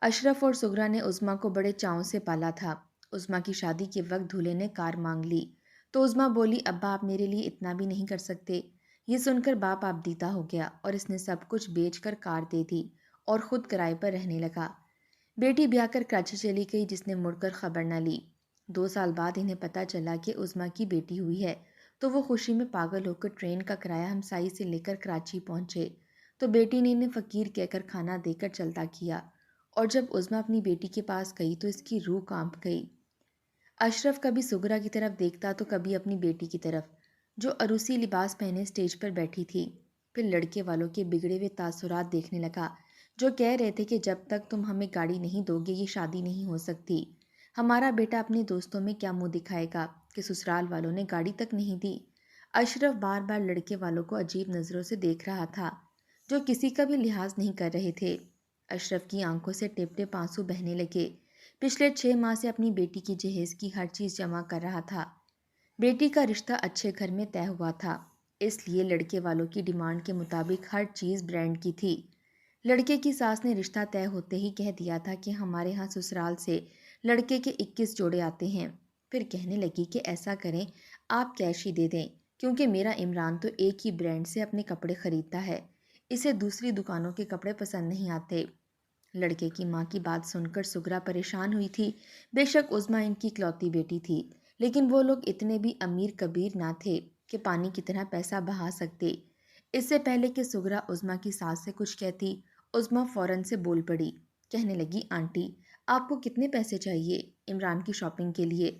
اشرف اور سغرا نے عظمیٰ کو بڑے چاؤں سے پالا تھا۔ عظمیٰ کی شادی کے وقت دولہے نے کار مانگ لی تو عظمیٰ بولی، ابا آپ میرے لیے اتنا بھی نہیں کر سکتے۔ یہ سن کر باپ آپ دیتا ہو گیا اور اس نے سب کچھ بیچ کر کار دے دی اور خود کرائے پر رہنے لگا۔ بیٹی بیاہ کر کراچی چلی گئی جس نے مڑ کر خبر نہ لی۔ 2 سال بعد انہیں پتہ چلا کہ عظمیٰ کی بیٹی ہوئی ہے تو وہ خوشی میں پاگل ہو کر ٹرین کا کرایہ ہمسائی سے لے کر کراچی پہنچے تو بیٹی نے انہیں فقیر کہہ کر کھانا دے کر چلتا کیا، اور جب عظمیٰ اپنی بیٹی کے پاس گئی تو اس کی روح کانپ گئی۔ اشرف کبھی سغرا کی طرف دیکھتا تو کبھی اپنی بیٹی کی طرف، جو عروسی لباس پہنے اسٹیج پر بیٹھی تھی۔ پھر لڑکے والوں کے بگڑے ہوئے تاثرات دیکھنے لگا، جو کہہ رہے تھے کہ جب تک تم ہمیں گاڑی نہیں دو گے یہ شادی نہیں ہو سکتی۔ ہمارا بیٹا اپنے دوستوں میں کیا منہ دکھائے گا کہ سسرال والوں نے گاڑی تک نہیں دی۔ اشرف بار بار لڑکے والوں کو عجیب نظروں سے دیکھ رہا تھا، جو کسی کا بھی لحاظ نہیں کر رہے تھے۔ اشرف کی آنکھوں سے ٹپ ٹپ آنسو بہنے لگے۔ پچھلے 6 ماہ سے اپنی بیٹی کی جہیز کی ہر چیز جمع کر رہا تھا۔ بیٹی کا رشتہ اچھے گھر میں طے ہوا تھا، اس لیے لڑکے والوں کی ڈیمانڈ کے مطابق ہر چیز برانڈ کی تھی۔ لڑکے کی ساس نے رشتہ طے ہوتے ہی کہہ دیا تھا کہ ہمارے ہاں سسرال سے لڑکے کے 21 جوڑے آتے ہیں۔ پھر کہنے لگی کہ ایسا کریں، آپ کیش ہی دے دیں، کیونکہ میرا عمران تو ایک ہی برانڈ سے اپنے کپڑے خریدتا ہے، اسے دوسری دکانوں کے کپڑے پسند نہیں آتے۔ لڑکے کی ماں کی بات سن کر سغرا پریشان ہوئی تھی۔ بے شک عظمیٰ ان کی اکلوتی بیٹی تھی، لیکن وہ لوگ اتنے بھی امیر کبیر نہ تھے کہ پانی کی طرح پیسہ بہا سکتے۔ اس سے پہلے کہ سغرا عظمیٰ کی ساس سے کچھ کہتی، عظمیٰ فوراً سے بول پڑی، کہنے لگی، آنٹی آپ کو کتنے پیسے چاہیے عمران کی شاپنگ کے لیے؟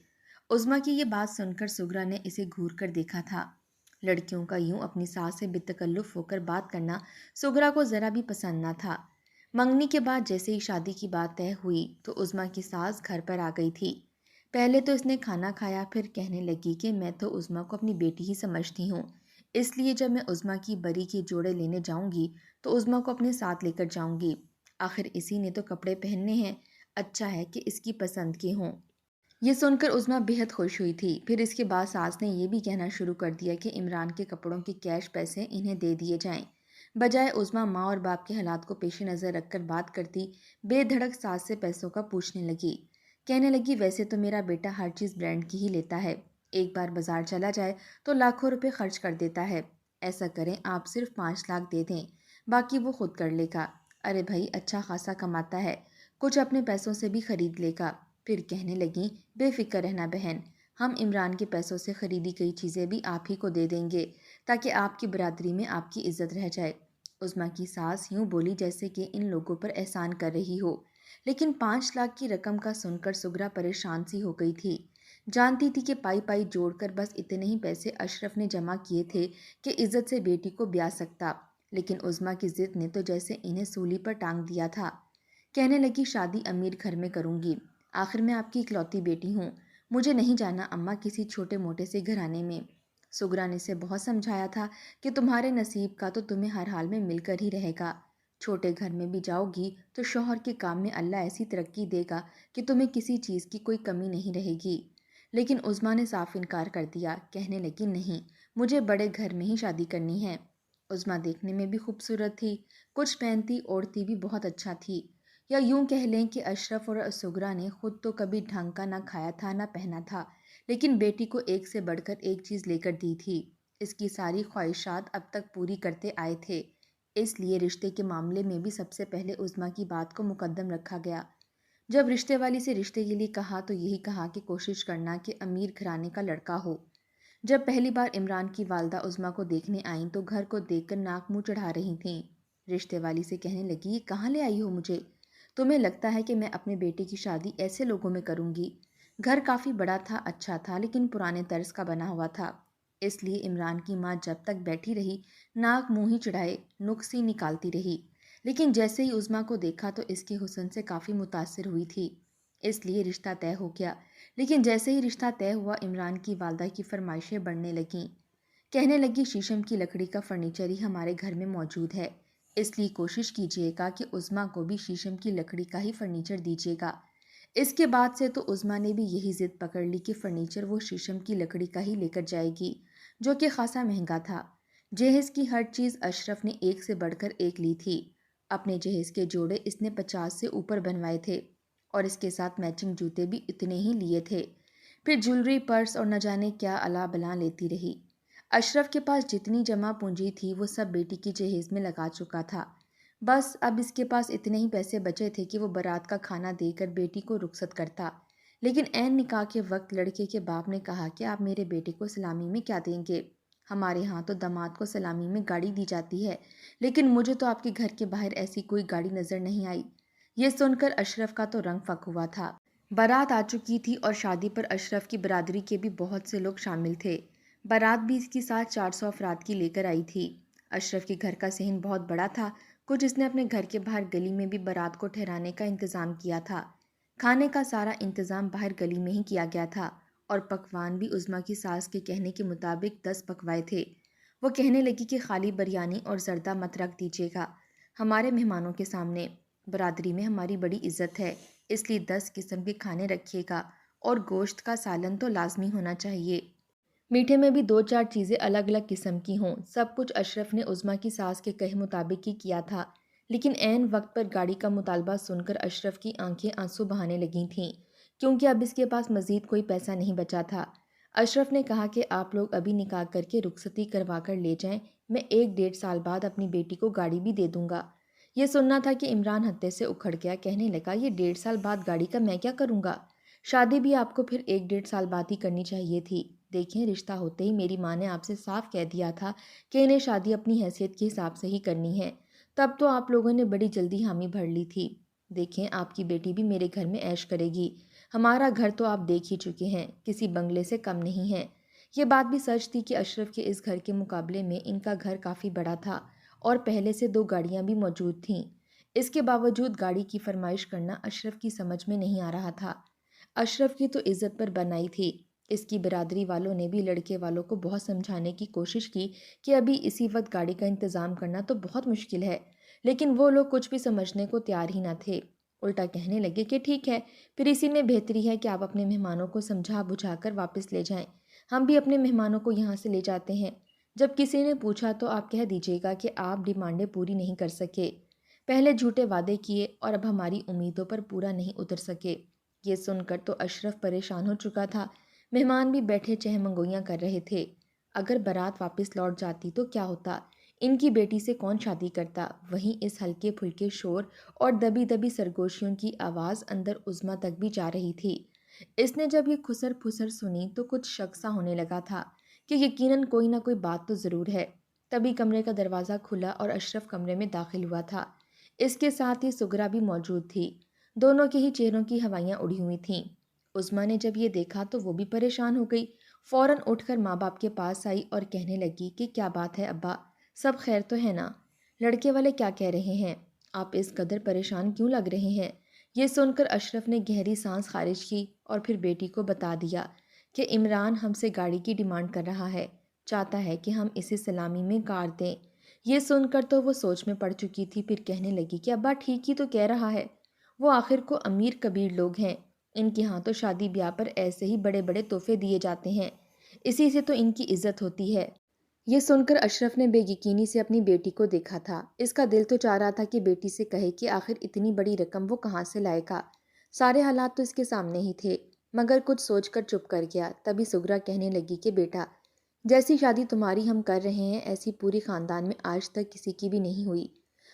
عظمیٰ کی یہ بات سن کر سغرا نے اسے گھور کر دیکھا تھا۔ لڑکیوں کا یوں اپنی ساس سے بے تکلف ہو کر بات کرنا سغرا کو ذرا بھی پسند نہ تھا۔ منگنی کے بعد جیسے ہی شادی کی بات طے ہوئی تو عظمیٰ کی ساس گھر پر آ گئی تھی۔ پہلے تو اس نے کھانا کھایا، پھر کہنے لگی کہ میں تو عظمیٰ کو اپنی بیٹی ہی سمجھتی ہوں، اس لیے جب میں عظمیٰ کی بری کے جوڑے لینے جاؤں گی تو عظمیٰ کو اپنے ساتھ لے کر جاؤں گی، آخر اسی نے تو کپڑے پہننے ہیں، اچھا ہے کہ اس کی پسند کے ہوں۔ یہ سن کر عظمیٰ بےحد خوش ہوئی تھی۔ پھر اس کے بعد ساس نے یہ بھی کہنا شروع کر دیا کہ عمران کے کپڑوں کے کیش پیسے انہیں دے دیے جائیں۔ بجائے عظمیٰ ماں اور باپ کے حالات کو پیش نظر رکھ کر بات کرتی، بے دھڑک ساس سے پیسوں کا پوچھنے لگی۔ کہنے لگی، ویسے تو میرا بیٹا ہر چیز برانڈ کی ہی لیتا ہے، ایک بار بازار چلا جائے تو لاکھوں روپے خرچ کر دیتا ہے، ایسا کریں آپ صرف 5 لاکھ دے دیں، باقی وہ خود کر لے گا۔ ارے بھائی اچھا خاصا کماتا ہے، کچھ اپنے پیسوں سے بھی خرید لے گا۔ پھر کہنے لگیں، بے فکر رہنا بہن، ہم عمران کے پیسوں سے خریدی گئی چیزیں بھی آپ ہی کو دے دیں گے تاکہ آپ کی برادری میں آپ کی عزت رہ جائے۔ عظمیٰ کی ساس یوں بولی جیسے کہ ان لوگوں پر احسان کر رہی ہو، لیکن 5 لاکھ کی رقم کا سن کر سغرا پریشان سی ہو گئی تھی۔ جانتی تھی کہ پائی پائی جوڑ کر بس اتنے ہی پیسے اشرف نے جمع کیے تھے کہ عزت سے بیٹی کو بیاہ سکتا، لیکن عظمیٰ کی ضد نے تو جیسے انہیں سولی پر ٹانگ دیا تھا۔ کہنے لگی، شادی امیر گھر میں کروں گی، آخر میں آپ کی اکلوتی بیٹی ہوں، مجھے نہیں جانا اماں کسی چھوٹے موٹے سے گھرانے میں۔ سغرا نے اسے بہت سمجھایا تھا کہ تمہارے نصیب کا تو تمہیں ہر حال میں مل کر ہی رہے گا، چھوٹے گھر میں بھی جاؤ گی تو شوہر کے کام میں اللہ ایسی ترقی دے گا کہ تمہیں کسی چیز کی کوئی کمی نہیں رہے گی۔ لیکن عظمیٰ نے صاف انکار کر دیا، کہنے لگی، نہیں، مجھے بڑے گھر میں ہی شادی کرنی ہے۔ عظمیٰ دیکھنے میں بھی خوبصورت تھی، کچھ پہنتی اوڑھتی بھی بہت اچھا تھی، یا یوں کہہ لیں کہ اشرف اور سغرا نے خود تو کبھی ڈھنگ کا نہ کھایا تھا نہ پہنا تھا، لیکن بیٹی کو ایک سے بڑھ کر ایک چیز لے کر دی تھی۔ اس کی ساری خواہشات اب تک پوری کرتے آئے تھے، اس لیے رشتے کے معاملے میں بھی سب سے پہلے عظمیٰ کی بات کو مقدم رکھا گیا۔ جب رشتے والی سے رشتے کے لیے کہا تو یہی کہا کہ کوشش کرنا کہ امیر گھرانے کا لڑکا ہو۔ جب پہلی بار عمران کی والدہ عظمیٰ کو دیکھنے آئیں تو گھر کو دیکھ کر ناک منہ چڑھا رہی تھیں۔ رشتے والی سے کہنے لگی، یہ کہاں لے آئی ہو مجھے؟ تمہیں لگتا ہے کہ میں اپنے بیٹے کی شادی ایسے لوگوں میں کروں گی؟ گھر کافی بڑا تھا، اچھا تھا، لیکن پرانے طرز کا بنا ہوا تھا، اس لیے عمران کی ماں جب تک بیٹھی رہی ناک منہ ہی چڑھائے نکس ہی نکالتی رہی، لیکن جیسے ہی عظمیٰ کو دیکھا تو اس کے حسن سے کافی متاثر ہوئی تھی، اس لیے رشتہ طے ہو گیا۔ لیکن جیسے ہی رشتہ طے ہوا عمران کی والدہ کی فرمائشیں بڑھنے لگیں، کہنے لگی، شیشم کی لکڑی کا فرنیچر ہی ہمارے گھر میں موجود ہے، اس لیے کوشش کیجیے گا کہ عظمیٰ کو بھی شیشم کی لکڑی کا ہی فرنیچر دیجیے گا۔ اس کے بعد سے تو عظمیٰ نے بھی یہی ضد پکڑ لی کہ فرنیچر وہ شیشم کی لکڑی کا ہی لے کر جائے گی، جو کہ خاصا مہنگا تھا۔ جہیز کی ہر چیز اشرف نے ایک سے بڑھ کر ایک لی تھی۔ اپنے جہیز کے جوڑے اس نے 50 سے اوپر بنوائے تھے اور اس کے ساتھ میچنگ جوتے بھی اتنے ہی لیے تھے۔ پھر جولری، پرس اور نہ جانے کیا الا بلا لیتی رہی۔ اشرف کے پاس جتنی جمع پونجی تھی وہ سب بیٹی کی جہیز میں لگا چکا تھا۔ بس اب اس کے پاس اتنے ہی پیسے بچے تھے کہ وہ بارات کا کھانا دے کر بیٹی کو رخصت کرتا۔ لیکن عین نکاح کے وقت لڑکے کے باپ نے کہا کہ آپ میرے بیٹے کو سلامی میں کیا دیں گے؟ ہمارے ہاں تو داماد کو سلامی میں گاڑی دی جاتی ہے، لیکن مجھے تو آپ کے گھر کے باہر ایسی کوئی گاڑی نظر نہیں آئی۔ یہ سن کر اشرف کا تو رنگ فک ہوا تھا۔ بارات آ چکی تھی اور شادی پر اشرف کی برادری کے بھی بہت سے لوگ شامل تھے۔ بارات بھی اس کے ساتھ 400 افراد کی لے کر آئی تھی۔ اشرف کے گھر کا صحن بہت بڑا تھا، کچھ اس نے اپنے گھر کے باہر گلی میں بھی بارات کو ٹھہرانے کا انتظام کیا تھا۔ کھانے کا سارا انتظام باہر گلی میں ہی کیا گیا تھا اور پکوان بھی عظمیٰ کی ساس کے کہنے کے مطابق 10 پکوائے تھے۔ وہ کہنے لگی کہ خالی بریانی اور زردہ مت رکھ دیجیے گا ہمارے مہمانوں کے سامنے، برادری میں ہماری بڑی عزت ہے، اس لیے 10 قسم کے کھانے رکھیے گا اور گوشت کا سالن تو لازمی ہونا چاہیے۔ میٹھے میں بھی 2-4 چیزیں الگ الگ قسم کی ہوں۔ سب کچھ اشرف نے عظمیٰ کی ساس کے کہے مطابق ہی کیا تھا، لیکن عین وقت پر گاڑی کا مطالبہ سن کر اشرف کی آنکھیں آنسو بہانے لگی تھیں، کیونکہ اب اس کے پاس مزید کوئی پیسہ نہیں بچا تھا۔ اشرف نے کہا کہ آپ لوگ ابھی نکاح کر کے رخصتی کروا کر لے جائیں، میں 1-1.5 سال بعد اپنی بیٹی کو گاڑی بھی دے دوں گا۔ یہ سننا تھا کہ عمران ہتے سے اکھڑ گیا، کہنے لگا یہ 1.5 سال بعد گاڑی کا میں کیا کروں گا؟ شادی بھی آپ کو پھر 1-1.5 سال بعد ہی کرنی چاہیے تھی۔ دیکھیں، رشتہ ہوتے ہی میری ماں نے آپ سے صاف کہہ دیا تھا کہ انہیں شادی اپنی حیثیت کے حساب سے ہی کرنی ہے، تب تو آپ لوگوں نے بڑی جلدی حامی بھر لی تھی۔ دیکھیں، آپ کی بیٹی بھی میرے گھر میں عیش کرے گی، ہمارا گھر تو آپ دیکھ ہی چکے ہیں، کسی بنگلے سے کم نہیں ہے۔ یہ بات بھی سچ تھی کہ اشرف کے اس گھر کے مقابلے میں ان کا گھر کافی بڑا تھا اور پہلے سے 2 گاڑیاں بھی موجود تھیں۔ اس کے باوجود گاڑی کی فرمائش کرنا اشرف کی سمجھ میں نہیں آ رہا تھا۔ اشرف کی تو عزت پر بنائی تھی۔ اس کی برادری والوں نے بھی لڑکے والوں کو بہت سمجھانے کی کوشش کی کہ ابھی اسی وقت گاڑی کا انتظام کرنا تو بہت مشکل ہے، لیکن وہ لوگ کچھ بھی سمجھنے کو تیار ہی نہ تھے۔ الٹا کہنے لگے کہ ٹھیک ہے، پھر اسی میں بہتری ہے کہ آپ اپنے مہمانوں کو سمجھا بجھا کر واپس لے جائیں، ہم بھی اپنے مہمانوں کو یہاں سے لے جاتے ہیں۔ جب کسی نے پوچھا تو آپ کہہ دیجیے گا کہ آپ ڈیمانڈیں پوری نہیں کر سکے، پہلے جھوٹے وعدے کیے اور اب ہماری امیدوں پر پورا نہیں اتر سکے۔ یہ سن کر تو اشرف پریشان ہو چکا تھا۔ مہمان بھی بیٹھے چہمنگوئیاں کر رہے تھے۔ اگر بارات واپس لوٹ جاتی تو کیا ہوتا؟ ان کی بیٹی سے کون شادی کرتا؟ وہیں اس ہلکے پھلکے شور اور دبی دبی سرگوشیوں کی آواز اندر عظمیٰ تک بھی جا رہی تھی۔ اس نے جب یہ کھسر پھسر سنی تو کچھ شک سا ہونے لگا تھا کہ یقیناً کوئی نہ کوئی بات تو ضرور ہے۔ تبھی کمرے کا دروازہ کھلا اور اشرف کمرے میں داخل ہوا تھا۔ اس کے ساتھ ہی سغرا بھی موجود تھی۔ دونوں کے ہی چہروں کی ہوائیاں اڑی ہوئی تھیں۔ عظمیٰ نے جب یہ دیکھا تو وہ بھی پریشان ہو گئی، فوراً اٹھ کر ماں باپ کے پاس آئی اور کہنے لگی کہ کیا بات ہے ابا، سب خیر تو ہے نا؟ لڑکے والے کیا کہہ رہے ہیں؟ آپ اس قدر پریشان کیوں لگ رہے ہیں؟ یہ سن کر اشرف نے گہری سانس خارج کی اور پھر بیٹی کو بتا دیا کہ عمران ہم سے گاڑی کی ڈیمانڈ کر رہا ہے، چاہتا ہے کہ ہم اسے سلامی میں کار دیں۔ یہ سن کر تو وہ سوچ میں پڑ چکی تھی، پھر کہنے لگی کہ ابا ٹھیک ہی تو کہہ رہا ہے، وہ آخر کو امیر کبیر لوگ ہیں، ان کے ہاں تو شادی بیاہ پر ایسے ہی بڑے بڑے تحفے دیے جاتے ہیں، اسی سے تو ان کی عزت ہوتی ہے۔ یہ سن کر اشرف نے بے یقینی سے اپنی بیٹی کو دیکھا تھا۔ اس کا دل تو چاہ رہا تھا کہ بیٹی سے کہے کہ آخر اتنی بڑی رقم وہ کہاں سے لائے گا، سارے حالات تو اس کے سامنے ہی تھے، مگر کچھ سوچ کر چپ کر گیا۔ تبھی سغرا کہنے لگی کہ بیٹا، جیسی شادی تمہاری ہم کر رہے ہیں ایسی پوری خاندان میں آج تک کسی کی بھی نہیں ہوئی۔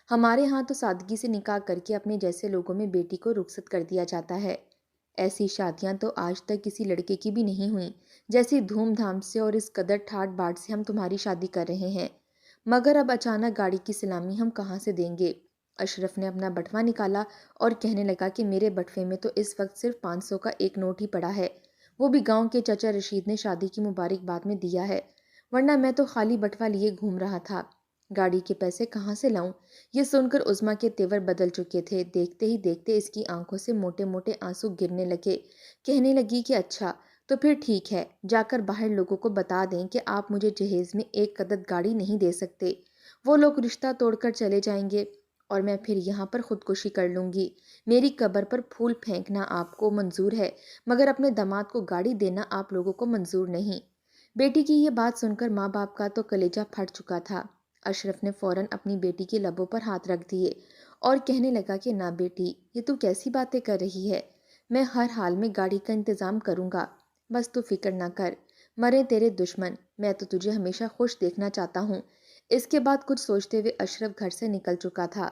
ہمارے ہاں تو سادگی سے نکاح کر کے اپنے جیسے لوگوں میں بیٹی کو رخصت کر دیا جاتا ہے۔ ایسی شادیاں تو آج تک کسی لڑکے کی بھی نہیں ہوئیں جیسی دھوم دھام سے اور اس قدر ٹھاٹ باٹ سے ہم تمہاری شادی کر رہے ہیں، مگر اب اچانک گاڑی کی سلامی ہم کہاں سے دیں گے؟ اشرف نے اپنا بٹوا نکالا اور کہنے لگا کہ میرے بٹوے میں تو اس وقت صرف 500 کا ایک نوٹ ہی پڑا ہے، وہ بھی گاؤں کے چچا رشید نے شادی کی مبارکباد میں دیا ہے، ورنہ میں تو خالی بٹوا لیے گھوم رہا تھا، گاڑی کے پیسے کہاں سے لاؤں؟ یہ سن کر عظمیٰ کے تیور بدل چکے تھے۔ دیکھتے ہی دیکھتے اس کی آنکھوں سے موٹے موٹے آنسو گرنے لگے۔ کہنے لگی کہ اچھا تو پھر ٹھیک ہے، جا کر باہر لوگوں کو بتا دیں کہ آپ مجھے جہیز میں ایک قدد گاڑی نہیں دے سکتے، وہ لوگ رشتہ توڑ کر چلے جائیں گے اور میں پھر یہاں پر خودکشی کر لوں گی۔ میری قبر پر پھول پھینکنا آپ کو منظور ہے، مگر اپنے داماد کو گاڑی دینا آپ لوگوں کو منظور نہیں۔ بیٹی کی یہ بات سن کر ماں باپ کا تو کلیجہ پھٹ چکا تھا۔ اشرف نے فوراً اپنی بیٹی کے لبوں پر ہاتھ رکھ دیے اور کہنے لگا کہ نہ بیٹی، یہ تو کیسی باتیں کر رہی ہے، میں ہر حال میں گاڑی کا انتظام کروں گا، بس تو فکر نہ کر، مرے تیرے دشمن، میں تو تجھے ہمیشہ خوش دیکھنا چاہتا ہوں۔ اس کے بعد کچھ سوچتے ہوئے اشرف گھر سے نکل چکا تھا۔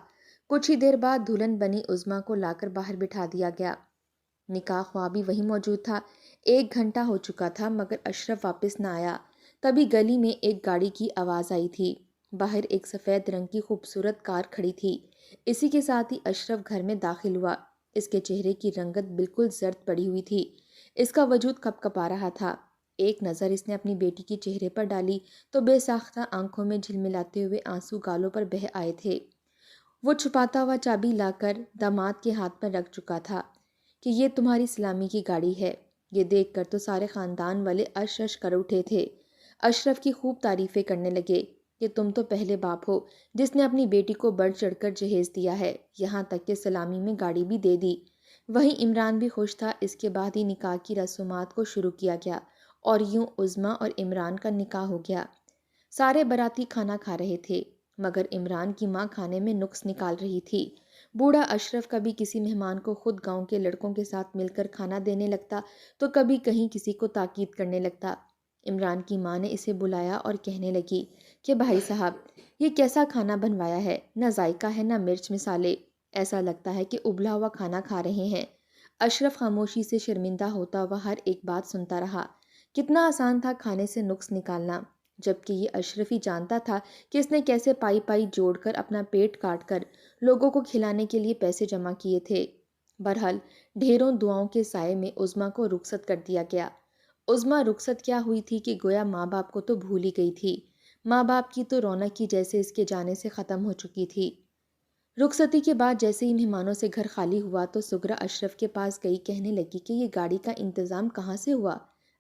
کچھ ہی دیر بعد دلہن بنی عظمیٰ کو لا کر باہر بٹھا دیا گیا۔ نکاح خواہ بھی وہیں موجود تھا۔ 1 گھنٹہ ہو چکا تھا مگر اشرف واپس نہ آیا۔ تبھی گلی میں ایک گاڑی کی آواز آئی تھی۔ باہر ایک سفید رنگ کی خوبصورت کار کھڑی تھی۔ اسی کے ساتھ ہی اشرف گھر میں داخل ہوا۔ اس کے چہرے کی رنگت بالکل زرد پڑی ہوئی تھی۔ اس کا وجود کپ کپا رہا تھا۔ ایک نظر اس نے اپنی بیٹی کے چہرے پر ڈالی تو بے ساختہ آنکھوں میں جھلملاتے ہوئے آنسو گالوں پر بہہ آئے تھے۔ وہ چھپاتا ہوا چابی لا کر داماد کے ہاتھ پر رکھ چکا تھا کہ یہ تمہاری سلامی کی گاڑی ہے۔ یہ دیکھ کر تو سارے خاندان والے اش اش کر اٹھے تھے۔ اشرف کی خوب تعریفیں کرنے لگے کہ تم تو پہلے باپ ہو جس نے اپنی بیٹی کو بڑھ چڑھ کر جہیز دیا ہے، یہاں تک کہ سلامی میں گاڑی بھی دے دی۔ وہیں عمران بھی خوش تھا۔ اس کے بعد ہی نکاح کی رسومات کو شروع کیا گیا اور یوں عظمیٰ اور عمران کا نکاح ہو گیا۔ سارے باراتی کھانا کھا رہے تھے مگر عمران کی ماں کھانے میں نقص نکال رہی تھی۔ بوڑھا اشرف کبھی کسی مہمان کو خود گاؤں کے لڑکوں کے ساتھ مل کر کھانا دینے لگتا تو کبھی کہیں کسی کو تاکید کرنے لگتا۔ عمران کی ماں نے اسے بلایا اور کہنے لگی کہ بھائی صاحب، یہ کیسا کھانا بنوایا ہے، نہ ذائقہ ہے نہ مرچ مسالے، ایسا لگتا ہے کہ ابلا ہوا کھانا کھا رہے ہیں۔ اشرف خاموشی سے شرمندہ ہوتا ہوا ہر ایک بات سنتا رہا۔ کتنا آسان تھا کھانے سے نقص نکالنا، جبکہ یہ اشرف ہی جانتا تھا کہ اس نے کیسے پائی پائی جوڑ کر اپنا پیٹ کاٹ کر لوگوں کو کھلانے کے لیے پیسے جمع کیے تھے۔ بہرحال ڈھیروں دعاؤں کے سائے میں عظمیٰ کو رخصت کر دیا گیا۔ عظمیٰ رخصت کیا ہوئی تھی کہ گویا ماں باپ کو تو بھول ہی گئی تھی۔ ماں باپ کی تو رونق ہی جیسے اس کے جانے سے ختم ہو چکی تھی۔ رخصتی کے بعد جیسے ہی مہمانوں سے گھر خالی ہوا تو سغرا اشرف کے پاس گئی، کہنے لگی کہ یہ گاڑی کا انتظام کہاں سے ہوا؟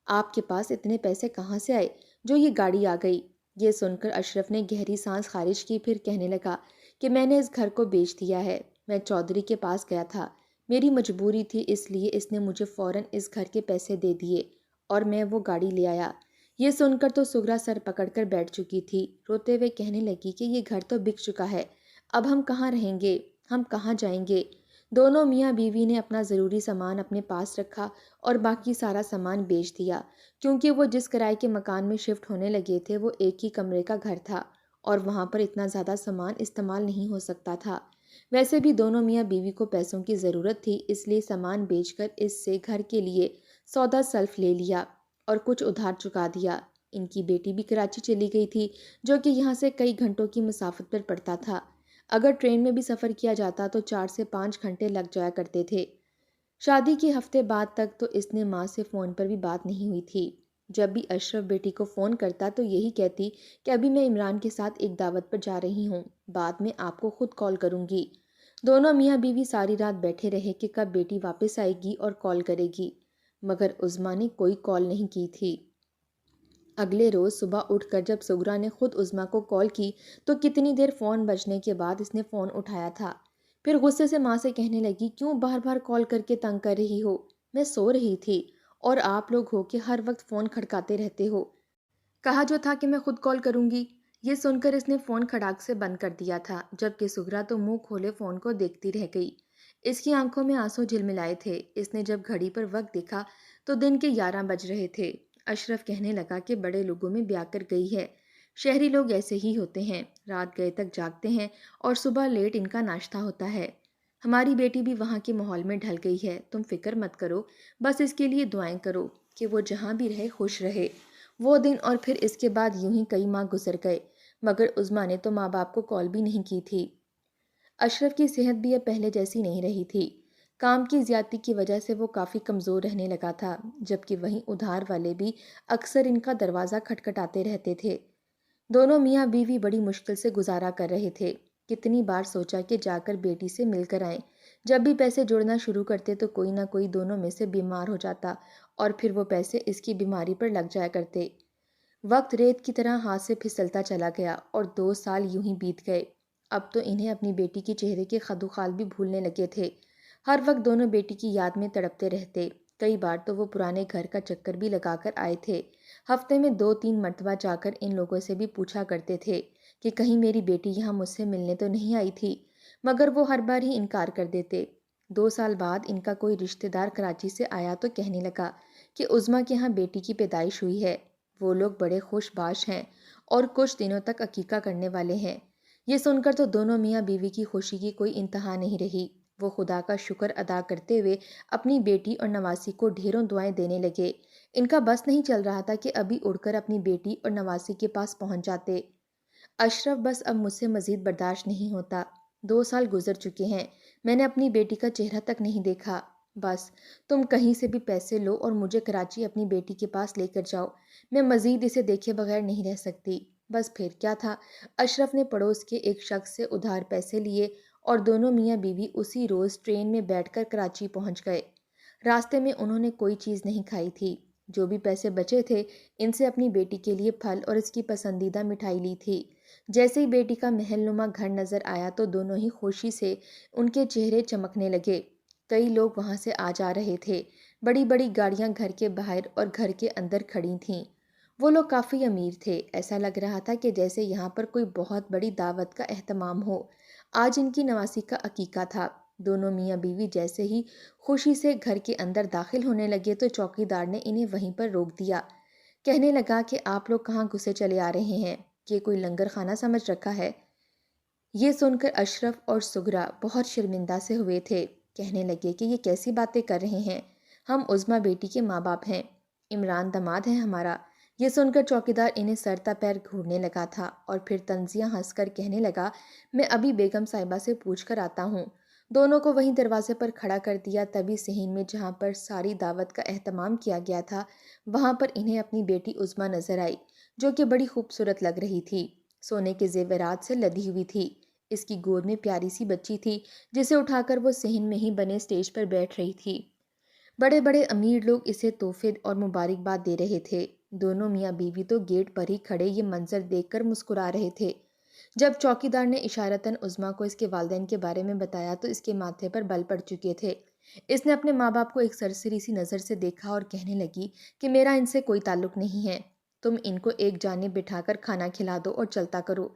آپ کے پاس اتنے پیسے کہاں سے آئے جو یہ گاڑی آ گئی؟ یہ سن کر اشرف نے گہری سانس خارج کی، پھر کہنے لگا کہ میں نے اس گھر کو بیچ دیا ہے۔ میں چودھری کے پاس گیا تھا، میری مجبوری تھی، اس لیے اس نے مجھے فوراً اس گھر کے پیسے دے دیے اور میں وہ گاڑی لے آیا۔ یہ سن کر تو سغرا سر پکڑ کر بیٹھ چکی تھی، روتے ہوئے کہنے لگی کہ یہ گھر تو بک چکا ہے، اب ہم کہاں رہیں گے، ہم کہاں جائیں گے؟ دونوں میاں بیوی نے اپنا ضروری سامان اپنے پاس رکھا اور باقی سارا سامان بیچ دیا، کیونکہ وہ جس کرائے کے مکان میں شفٹ ہونے لگے تھے وہ ایک ہی کمرے کا گھر تھا اور وہاں پر اتنا زیادہ سامان استعمال نہیں ہو سکتا تھا۔ ویسے بھی دونوں میاں بیوی کو پیسوں کی ضرورت تھی، اس لیے سامان بیچ کر اس سے گھر کے لیے سودا سلف لے لیا اور کچھ ادھار چکا دیا۔ ان کی بیٹی بھی کراچی چلی گئی تھی جو کہ یہاں سے کئی گھنٹوں کی مسافت پر پڑتا تھا۔ اگر ٹرین میں بھی سفر کیا جاتا تو 4 سے 5 گھنٹے لگ جایا کرتے تھے۔ شادی کے ہفتے بعد تک تو اس نے ماں سے فون پر بھی بات نہیں ہوئی تھی۔ جب بھی اشرف بیٹی کو فون کرتا تو یہی کہتی کہ ابھی میں عمران کے ساتھ ایک دعوت پر جا رہی ہوں، بعد میں آپ کو خود کال کروں گی۔ دونوں میاں بیوی ساری رات بیٹھے رہے کہ کب بیٹی واپس آئے گی اور کال کرے گی، مگر عظمیٰ نے کوئی کال نہیں کی تھی۔ اگلے روز صبح اٹھ کر جب سغرا نے خود عظمیٰ کو کال کی تو کتنی دیر فون بجنے کے بعد اس نے فون اٹھایا تھا۔ پھر غصے سے ماں سے کہنے لگی، کیوں بار بار کال کر کے تنگ کر رہی ہو؟ میں سو رہی تھی اور آپ لوگ ہو کہ ہر وقت فون کھڑکاتے رہتے ہو، کہا جو تھا کہ میں خود کال کروں گی۔ یہ سن کر اس نے فون کھڑاک سے بند کر دیا تھا، جبکہ سغرا تو منہ کھولے فون کو دیکھتی رہ گئی۔ اس کی آنکھوں میں آنسو جھلملائے تھے۔ اس نے جب گھڑی پر وقت دیکھا تو دن کے 11 بج رہے تھے۔ اشرف کہنے لگا کہ بڑے لوگوں میں بیاہ کر گئی ہے، شہری لوگ ایسے ہی ہوتے ہیں، رات گئے تک جاگتے ہیں اور صبح لیٹ ان کا ناشتہ ہوتا ہے۔ ہماری بیٹی بھی وہاں کے ماحول میں ڈھل گئی ہے، تم فکر مت کرو، بس اس کے لیے دعائیں کرو کہ وہ جہاں بھی رہے خوش رہے۔ وہ دن اور پھر اس کے بعد یوں ہی کئی ماہ گزر گئے، مگر عظمیٰ نے تو ماں باپ کو کال بھی نہیں کی تھی۔ اشرف کی صحت بھی اب پہلے جیسی نہیں رہی تھی۔ کام کی زیادتی کی وجہ سے وہ کافی کمزور رہنے لگا تھا، جبکہ وہیں ادھار والے بھی اکثر ان کا دروازہ کھٹکھٹاتے رہتے تھے۔ دونوں میاں بیوی بڑی مشکل سے گزارا کر رہے تھے۔ کتنی بار سوچا کہ جا کر بیٹی سے مل کر آئیں، جب بھی پیسے جوڑنا شروع کرتے تو کوئی نہ کوئی دونوں میں سے بیمار ہو جاتا اور پھر وہ پیسے اس کی بیماری پر لگ جایا کرتے۔ وقت ریت کی طرح ہاتھ سے پھسلتا چلا گیا اور 2 سال یوں ہی بیت گئے۔ اب تو انہیں اپنی بیٹی کے چہرے کے خد و خال بھی بھولنے لگے تھے۔ ہر وقت دونوں بیٹی کی یاد میں تڑپتے رہتے۔ کئی بار تو وہ پرانے گھر کا چکر بھی لگا کر آئے تھے۔ ہفتے میں 2-3 مرتبہ جا کر ان لوگوں سے بھی پوچھا کرتے تھے کہ کہیں میری بیٹی یہاں مجھ سے ملنے تو نہیں آئی تھی، مگر وہ ہر بار ہی انکار کر دیتے۔ 2 سال بعد ان کا کوئی رشتہ دار کراچی سے آیا تو کہنے لگا کہ عظمیٰ کے ہاں بیٹی کی پیدائش ہوئی ہے۔ وہ لوگ بڑے خوش باش ہیں اور کچھ دنوں تک عقیقہ کرنے والے ہیں۔ یہ سن کر تو دونوں میاں بیوی کی خوشی کی کوئی انتہا نہیں رہی۔ وہ خدا کا شکر ادا کرتے ہوئے اپنی بیٹی اور نواسی کو ڈھیروں دعائیں دینے لگے۔ ان کا بس نہیں چل رہا تھا کہ ابھی اڑ کر اپنی بیٹی اور نواسی کے پاس پہنچ جاتے۔ اشرف، بس اب مجھ سے مزید برداشت نہیں ہوتا۔ 2 سال گزر چکے ہیں، میں نے اپنی بیٹی کا چہرہ تک نہیں دیکھا۔ بس تم کہیں سے بھی پیسے لو اور مجھے کراچی اپنی بیٹی کے پاس لے کر جاؤ، میں مزید اسے دیکھے بغیر نہیں رہ سکتی۔ بس پھر کیا تھا، اشرف نے پڑوس کے ایک شخص سے ادھار پیسے لیے اور دونوں میاں بیوی اسی روز ٹرین میں بیٹھ کر کراچی پہنچ گئے۔ راستے میں انہوں نے کوئی چیز نہیں کھائی تھی۔ جو بھی پیسے بچے تھے ان سے اپنی بیٹی کے لیے پھل اور اس کی پسندیدہ مٹھائی لی تھی۔ جیسے ہی بیٹی کا محل نما گھر نظر آیا تو دونوں ہی خوشی سے ان کے چہرے چمکنے لگے۔ کئی لوگ وہاں سے آ جا رہے تھے۔ بڑی بڑی گاڑیاں گھر کے باہر اور گھر کے اندر کھڑی تھیں۔ وہ لوگ کافی امیر تھے، ایسا لگ رہا تھا کہ جیسے یہاں پر کوئی بہت بڑی دعوت کا اہتمام ہو۔ آج ان کی نواسی کا عقیقہ تھا۔ دونوں میاں بیوی جیسے ہی خوشی سے گھر کے اندر داخل ہونے لگے تو چوکیدار نے انہیں وہیں پر روک دیا۔ کہنے لگا کہ آپ لوگ کہاں گھسے چلے آ رہے ہیں؟ یہ کوئی لنگر خانہ سمجھ رکھا ہے؟ یہ سن کر اشرف اور سغرا بہت شرمندہ سے ہوئے تھے۔ کہنے لگے کہ یہ کیسی باتیں کر رہے ہیں، ہم عظمیٰ بیٹی کے ماں باپ ہیں، عمران داماد ہے ہمارا۔ یہ سن کر چوکیدار انہیں سر تا پیر گھورنے لگا تھا اور پھر طنزیہ ہنس کر کہنے لگا، میں ابھی بیگم صاحبہ سے پوچھ کر آتا ہوں۔ دونوں کو وہیں دروازے پر کھڑا کر دیا۔ تبھی صحن میں جہاں پر ساری دعوت کا اہتمام کیا گیا تھا وہاں پر انہیں اپنی بیٹی عظمیٰ نظر آئی، جو کہ بڑی خوبصورت لگ رہی تھی، سونے کے زیورات سے لدی ہوئی تھی۔ اس کی گود میں پیاری سی بچی تھی جسے اٹھا کر وہ صحن میں ہی بنے اسٹیج پر بیٹھ رہی تھی۔ بڑے بڑے امیر لوگ اسے تحفے اور مبارکباد دے رہے تھے۔ دونوں میاں بیوی تو گیٹ پر ہی کھڑے یہ منظر دیکھ کر مسکرا رہے تھے۔ جب چوکیدار نے اشارتاً عظمیٰ کو اس کے والدین کے بارے میں بتایا تو اس کے ماتھے پر بل پڑ چکے تھے۔ اس نے اپنے ماں باپ کو ایک سرسری سی نظر سے دیکھا اور کہنے لگی کہ میرا ان سے کوئی تعلق نہیں ہے، تم ان کو ایک جانب بٹھا کر کھانا کھلا دو اور چلتا کرو۔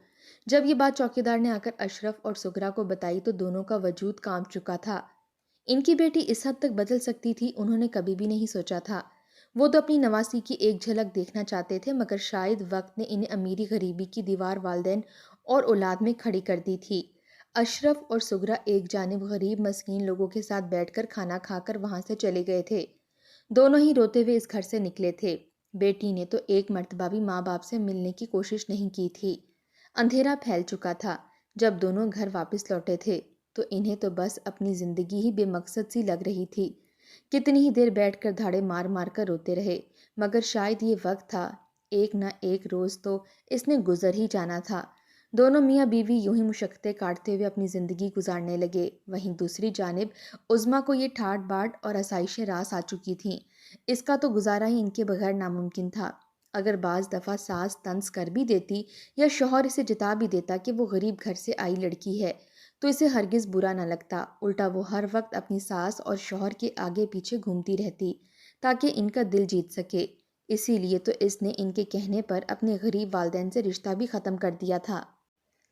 جب یہ بات چوکیدار نے آ کر اشرف اور سغرا کو بتائی تو دونوں کا وجود کانپ چکا تھا۔ ان کی بیٹی اس حد تک بدل سکتی تھی انہوں نے کبھی بھی نہیں سوچا تھا۔ وہ تو اپنی نواسی کی ایک جھلک دیکھنا چاہتے تھے مگر شاید وقت نے انہیں امیری غریبی کی دیوار والدین اور اولاد میں کھڑی کر دی تھی۔ اشرف اور سغرا ایک جانب غریب مسکین لوگوں کے ساتھ بیٹھ کر کھانا کھا کر وہاں سے چلے گئے تھے۔ دونوں ہی روتے ہوئے اس گھر سے نکلے تھے۔ بیٹی نے تو ایک مرتبہ بھی ماں باپ سے ملنے کی کوشش نہیں کی تھی۔ اندھیرا پھیل چکا تھا۔ جب دونوں گھر واپس لوٹے تھے تو انہیں تو بس اپنی زندگی ہی بے مقصد سی لگ رہی تھی۔ کتنی ہی دیر بیٹھ کر دھاڑے مار مار کر روتے رہے مگر شاید یہ وقت تھا، ایک نہ ایک روز تو اس نے گزر ہی جانا تھا۔ دونوں میاں بیوی یوں ہی مشقتیں کاٹتے ہوئے اپنی زندگی گزارنے لگے۔ وہیں دوسری جانب عظمیٰ کو یہ ٹھاٹ باٹ اور آسائشیں راس آ چکی تھیں۔ اس کا تو گزارا ہی ان کے بغیر ناممکن تھا۔ اگر بعض دفعہ ساس طنز کر بھی دیتی یا شوہر اسے جتا بھی دیتا کہ وہ غریب گھر سے آئی لڑکی ہے تو اسے ہرگز برا نہ لگتا، الٹا وہ ہر وقت اپنی ساس اور شوہر کے آگے پیچھے گھومتی رہتی تاکہ ان کا دل جیت سکے۔ اسی لیے تو اس نے ان کے کہنے پر اپنے غریب والدین سے رشتہ بھی ختم کر دیا تھا۔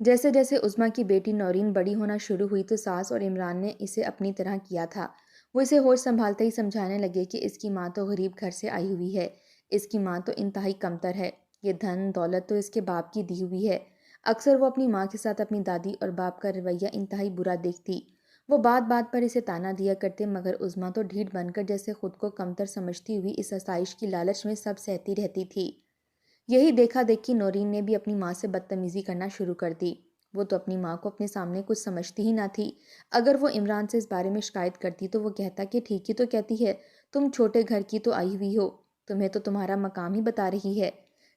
جیسے جیسے عظمیٰ کی بیٹی نورین بڑی ہونا شروع ہوئی تو ساس اور عمران نے اسے اپنی طرح کیا تھا۔ وہ اسے ہوش سنبھالتے ہی سمجھانے لگے کہ اس کی ماں تو غریب گھر سے آئی ہوئی ہے، اس کی ماں تو انتہائی کمتر ہے، یہ دھن دولت تو اس کے باپ کی دی ہوئی ہے۔ اکثر وہ اپنی ماں کے ساتھ اپنی دادی اور باپ کا رویہ انتہائی برا دیکھتی۔ وہ بات بات پر اسے تانا دیا کرتے مگر عظمیٰ تو ڈھیٹ بن کر جیسے خود کو کمتر سمجھتی ہوئی اس آسائش کی لالچ میں سب سہتی رہتی تھی۔ یہی دیکھا دیکھی نورین نے بھی اپنی ماں سے بدتمیزی کرنا شروع کر دی۔ وہ تو اپنی ماں کو اپنے سامنے کچھ سمجھتی ہی نہ تھی۔ اگر وہ عمران سے اس بارے میں شکایت کرتی تو وہ کہتا کہ ٹھیک ہی تو کہتی ہے، تم چھوٹے گھر کی تو آئی ہوئی ہو، تمہیں تو تمہارا مقام ہی بتا رہی ہے۔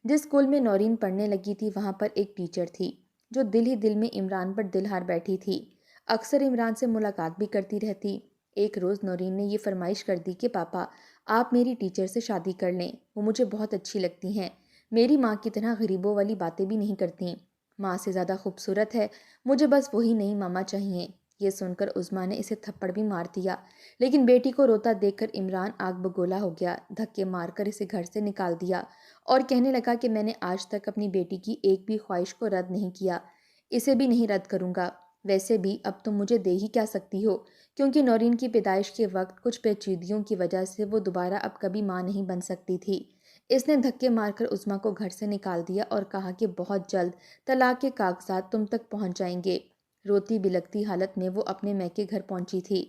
جس اسکول میں نورین پڑھنے لگی تھی وہاں پر ایک ٹیچر تھی جو دل ہی دل میں عمران پر دل ہار بیٹھی تھی۔ اکثر عمران سے ملاقات بھی کرتی رہتی۔ ایک روز نورین نے یہ فرمائش کر دی کہ پاپا آپ میری ٹیچر سے شادی کر لیں، وہ مجھے بہت اچھی لگتی ہیں، میری ماں کی طرح غریبوں والی باتیں بھی نہیں کرتی، ماں سے زیادہ خوبصورت ہے، مجھے بس وہی نئی ماما چاہیے۔ یہ سن کر عظمیٰ نے اسے تھپڑ بھی مار دیا لیکن بیٹی کو روتا دیکھ کر عمران آگ بگولا ہو گیا، دھکے مار کر اسے گھر سے نکال دیا اور کہنے لگا کہ میں نے آج تک اپنی بیٹی کی ایک بھی خواہش کو رد نہیں کیا، اسے بھی نہیں رد کروں گا۔ ویسے بھی اب تم مجھے دے ہی کیا سکتی ہو، کیونکہ نورین کی پیدائش کے وقت کچھ پیچیدگیوں کی وجہ سے وہ دوبارہ اب کبھی ماں نہیں بن سکتی تھی۔ اس نے دھکے مار کر عظمیٰ کو گھر سے نکال دیا اور کہا کہ بہت جلد طلاق کے کاغذات تم تک پہنچ جائیں گے۔ روتی بلکتی حالت میں وہ اپنے میکے گھر پہنچی تھی۔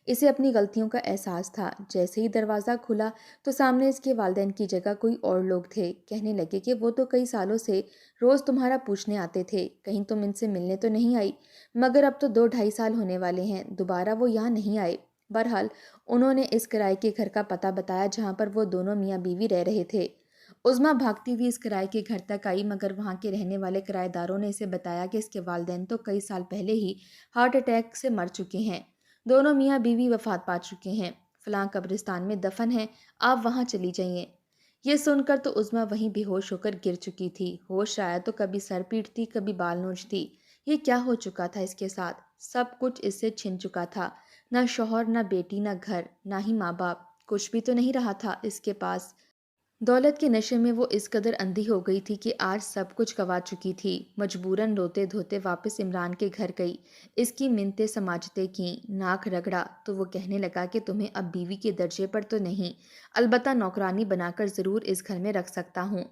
اسے اپنی غلطیوں کا احساس تھا۔ جیسے ہی دروازہ کھلا تو سامنے اس کے والدین کی جگہ کوئی اور لوگ تھے۔ کہنے لگے کہ وہ تو کئی سالوں سے روز تمہارا پوچھنے آتے تھے، کہیں تم ان سے ملنے تو نہیں آئی، مگر اب تو 2 ڈھائی سال ہونے والے ہیں، دوبارہ وہ یہاں نہیں آئے۔ بہرحال انہوں نے اس کرائے کے گھر کا پتہ بتایا جہاں پر وہ دونوں میاں بیوی رہ رہے تھے۔ عظمیٰ بھاگتی ہوئی اس کرائے کے گھر تک آئی، مگر وہاں کے رہنے والے کرایہ داروں نے اسے بتایا کہ اس کے والدین تو کئی سال پہلے ہی ہارٹ اٹیک سے مر چکے ہیں، دونوں میاں بیوی وفات پا چکے ہیں، فلاں قبرستان میں دفن ہیں، آپ وہاں چلی جائیں۔ یہ سن کر تو عظمیٰ وہیں بے ہوش ہو کر گر چکی تھی۔ ہوش آیا تو کبھی سر پیٹتی، کبھی بال نوچتی۔ یہ کیا ہو چکا تھا اس کے ساتھ؟ سب کچھ اس سے چھن چکا تھا، نہ شوہر، نہ بیٹی، نہ گھر، نہ ہی ماں باپ، کچھ بھی تو نہیں رہا تھا اس کے پاس۔ دولت کے نشے میں وہ اس قدر اندھی ہو گئی تھی کہ آج سب کچھ گنوا چکی تھی۔ مجبوراً روتے دھوتے واپس عمران کے گھر گئی، اس کی منتیں سماجتیں کیں، ناک رگڑا تو وہ کہنے لگا کہ تمہیں اب بیوی کے درجے پر تو نہیں، البتہ نوکرانی بنا کر ضرور اس گھر میں رکھ سکتا ہوں۔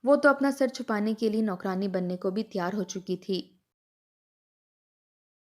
وہ تو اپنا سر چھپانے کے لیے نوکرانی بننے کو بھی تیار ہو چکی تھی۔